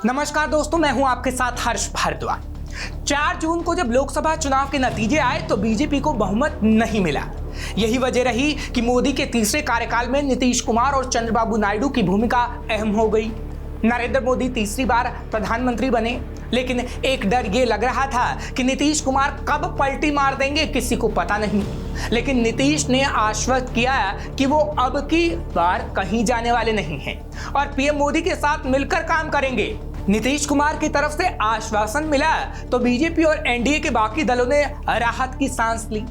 नमस्कार दोस्तों, मैं हूं आपके साथ हर्ष भारद्वाज। 4 जून को जब लोकसभा चुनाव के नतीजे आए तो बीजेपी को बहुमत नहीं मिला। यही वजह रही कि मोदी के तीसरे कार्यकाल में नीतीश कुमार और चंद्रबाबू नायडू की भूमिका अहम हो गई। नरेंद्र मोदी तीसरी बार प्रधानमंत्री बने, लेकिन एक डर ये लग रहा था कि नीतीश कुमार कब पलटी मार देंगे किसी को पता नहीं। लेकिन नीतीश ने आश्वस्त किया कि वो अब की बार कहीं जाने वाले नहीं हैं और पीएम मोदी के साथ मिलकर काम करेंगे। नीतीश कुमार की तरफ से आश्वासन मिला तो बीजेपी और एनडीए के बाकी दलों ने राहत की सांस ली।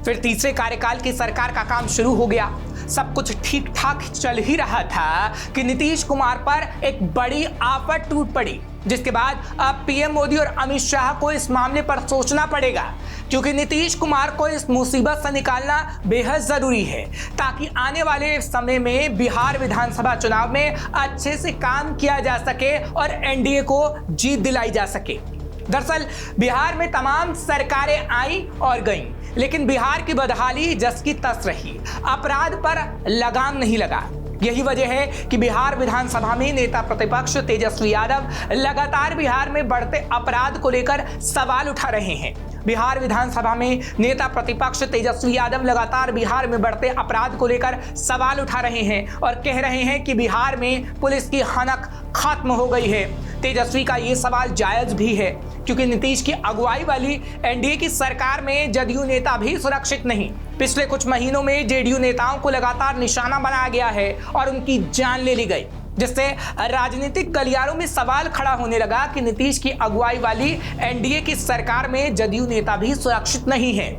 फिर तीसरे कार्यकाल की सरकार का काम शुरू हो गया। सब कुछ ठीक ठाक चल ही रहा था कि नीतीश कुमार पर एक बड़ी आफत टूट पड़ी, जिसके बाद अब पीएम मोदी और अमित शाह को इस मामले पर सोचना पड़ेगा, क्योंकि नीतीश कुमार को इस मुसीबत से निकालना बेहद जरूरी है ताकि आने वाले समय में बिहार विधानसभा चुनाव में अच्छे से काम किया जा सके और एनडीए को जीत दिलाई जा सके। दरअसल बिहार में तमाम सरकारें आई और गईं, लेकिन बिहार की बदहाली जस की तस रही। अपराध पर लगाम नहीं लगा। यही वजह है कि बिहार विधानसभा में नेता प्रतिपक्ष तेजस्वी यादव लगातार बिहार में बढ़ते अपराध को लेकर सवाल उठा रहे हैं। बिहार विधानसभा में नेता प्रतिपक्ष तेजस्वी यादव लगातार बिहार में बढ़ते अपराध को लेकर सवाल उठा रहे हैं और कह रहे हैं कि बिहार में पुलिस की हनक खत्म हो गई है। तेजस्वी का ये सवाल जायज भी है, क्योंकि नीतीश की अगुवाई वाली एनडीए की सरकार में जदयू नेता भी सुरक्षित नहीं। पिछले कुछ महीनों में जेडीयू नेताओं को लगातार निशाना बनाया गया है और उनकी जान ले ली गई, जिससे राजनीतिक गलियारों में सवाल खड़ा होने लगा कि नीतीश की अगुवाई वाली एनडीए की सरकार में जदयू नेता भी सुरक्षित नहीं है।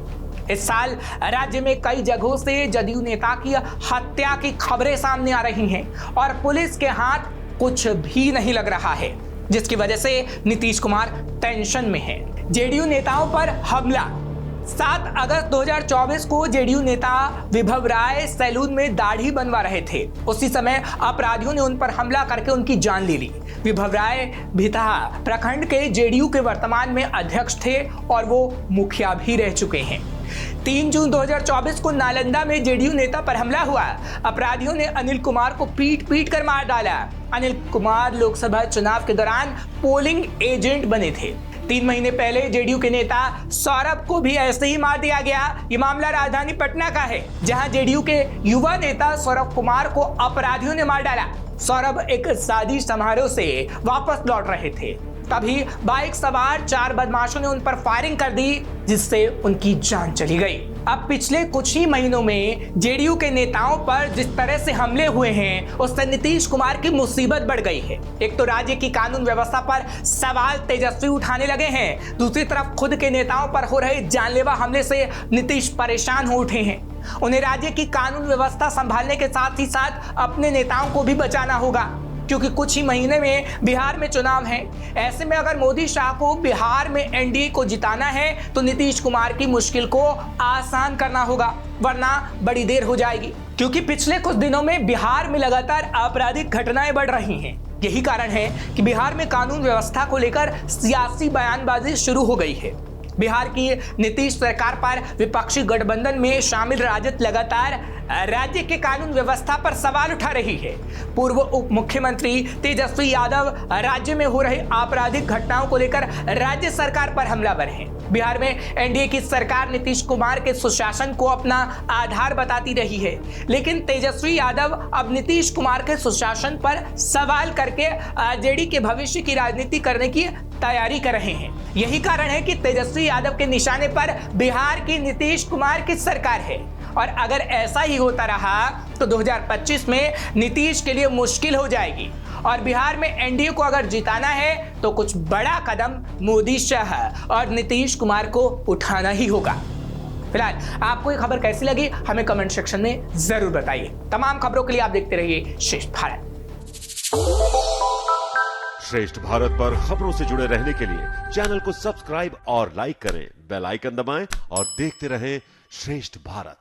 इस साल राज्य में कई जगहों से जदयू नेता की हत्या की खबरें सामने आ रही हैं और पुलिस के हाथ कुछ भी नहीं लग रहा है, जिसकी वजह से नीतीश कुमार टेंशन में है। जेडीयू नेताओं पर हमला। 7 अगस्त 2024 को जेडीयू नेता विभव राय सैलून में दाढ़ी बनवा रहे थे। उसी समय अपराधियों ने उन पर हमला करके उनकी जान ले ली। विभव राय भितहा प्रखंड के जेडीयू के वर्तमान में अध्यक्ष थे और वो मुखिया भी रह चुके हैं। 3 जून 2024 को नालंदा में जेडीयू नेता पर हमला हुआ। अपराधियों ने अनिल कुमार को पीट कर मार डाला। अनिल कुमार लोकसभा चुनाव के दौरान पोलिंग एजेंट बने थे। 3 महीने पहले जेडीयू के नेता सौरभ को भी ऐसे ही मार दिया गया। ये मामला राजधानी पटना का है, जहां जेडीयू के युवा नेता सौरभ कुमार को अपराधियों ने मार डाला। सौरभ एक शादी समारोह से वापस लौट रहे थे, तभी बाइक सवार 4 बदमाशों ने उन पर फायरिंग कर दी, जिससे उनकी जान चली गई। अब पिछले कुछ ही महीनों में जेडीयू के नेताओं पर जिस तरह से हमले हुए हैं, उससे नीतीश कुमार की मुसीबत बढ़ गई है। एक तो राज्य की कानून व्यवस्था पर सवाल तेजस्वी उठाने लगे हैं, दूसरी तरफ खुद के नेताओं पर हो रहे जानलेवा हमले से नीतीश परेशान हो उठे हैं। उन्हें राज्य की कानून व्यवस्था संभालने के साथ ही साथ अपने नेताओं को भी बचाना होगा, क्योंकि कुछ ही महीने में बिहार में चुनाव है। ऐसे में अगर मोदी शाह को बिहार में एनडीए को जिताना है तो नीतीश कुमार की मुश्किल को आसान करना होगा, वरना बड़ी देर हो जाएगी। क्योंकि पिछले कुछ दिनों में बिहार में लगातार आपराधिक घटनाएं बढ़ रही हैं। यही कारण है कि बिहार में कानून व्यवस्था को लेकर सियासी बयानबाजी शुरू हो गई है। बिहार की नीतीश सरकार पर विपक्षी गठबंधन में शामिल राजद लगातार राज्य के कानून व्यवस्था पर सवाल उठा रही है। पूर्व उप मुख्यमंत्री तेजस्वी यादव राज्य में हो रहे आपराधिक घटनाओं को लेकर राज्य सरकार पर हमलावर हैं। बिहार में एनडीए की सरकार नीतीश कुमार के सुशासन को अपना आधार बताती रही है, लेकिन तेजस्वी यादव अब नीतीश कुमार के सुशासन पर सवाल करके जेडीयू के भविष्य की राजनीति करने की तैयारी कर रहे हैं। यही कारण है कि तेजस्वी यादव के निशाने पर बिहार की नीतीश कुमार की सरकार है और अगर ऐसा ही होता रहा तो 2025 में नीतीश के लिए मुश्किल हो जाएगी और बिहार में एनडीए को अगर जिताना है तो कुछ बड़ा कदम मोदी शाह और नीतीश कुमार को उठाना ही होगा। फिलहाल आपको ये खबर कैसी लगी हमें कमेंट सेक्शन में जरूर बताइए। तमाम खबरों के लिए आप देखते रहिए श्रेष्ठ भारत। श्रेष्ठ भारत पर खबरों से जुड़े रहने के लिए चैनल को सब्सक्राइब और लाइक करें, बेल आइकन दबाएं और देखते रहें श्रेष्ठ भारत।